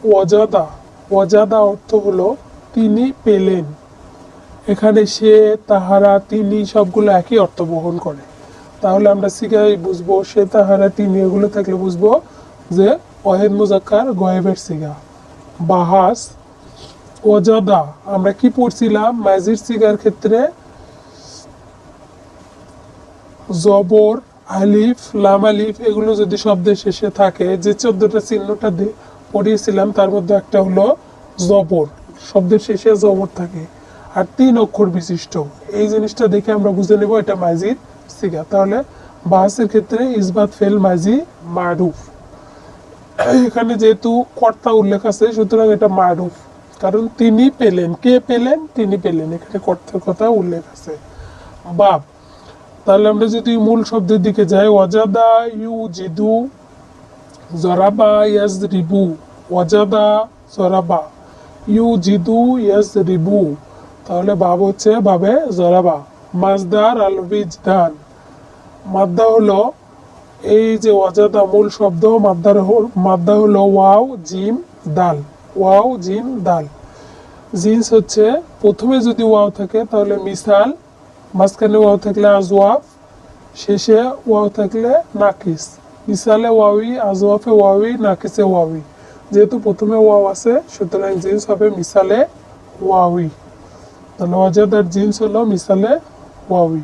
ওয়াজাদা, ওয়াজাদা অর্থ হলো তিনি পেলেন। এখানে সে, তাহারা, তিনি সবগুলো একই অর্থ বহন করে। তাহলে আমরা সিগাই বুঝবো সে, তাহারা, তিনি এগুলো থাকলে বুঝবো যে ওয়াহেদ মুজাক্কার গয়েবের সিগা। বাহাস, ওয়াজাদা আমরা কি পড়ছিলাম মাজির সিগার ক্ষেত্রে জবর, আলিফ, লাম আলিফ এগুলো যদি শব্দের শেষে থাকে, যে 14টা চিহ্নটা পড়িয়েছিলাম তার মধ্যে একটা হলো জবর, শব্দের শেষে জবর থাকে আর 3 অক্ষর বিশিষ্ট। এই জিনিসটা দেখে আমরা বুঝে নেব এটা মাজির সিগা। তাহলে বাহাসের ক্ষেত্রে ইসবাত ফেল মাজি মারুফ। এখানে যেহেতু কর্তা উল্লেখ আছে সুতরাং এটা মারুফ, কারণ তিনি পেলেন, কে পেলেন, তিনি পেলেন, এখানে কর্তার কথা উল্লেখ আছে। বাপ, তাহলে আমরা যদি মূল শব্দের দিকে যাই, ওয়াজাদা ইউজিদু, জরাবা ইয়াজরিবু, ওয়াজাদা জরাবা, ইউজিদু ইয়াজরিবু, তাহলে বাব হচ্ছে বাবে জরাবা। মাজদার আল বিজদান, মাদ্দা হলো এই যে ওয়াজাদা মূল শব্দ, মাদ্দা হলো ওয়াও জিম দাল, ওয়াও জিম দাল। জিন্স হচ্ছে প্রথমে যদি ওয়াও থাকে তাহলে মিসাল, মাঝখানে ওয়াও থাকলে আজওয়াফ, শেষে ওয়াও থাকলে নাকিস। মিসালে ওয়াওই, আজওয়াফে ওয়াওই, নাকিসে ওয়াওই। যেহেতু প্রথমে ওয়াও আছে সুতরাং জিন্স হবে মিসালে ওয়াওই। তাহলে ওয়াজাদার জিন্স হলো মিসালে ওয়াওই।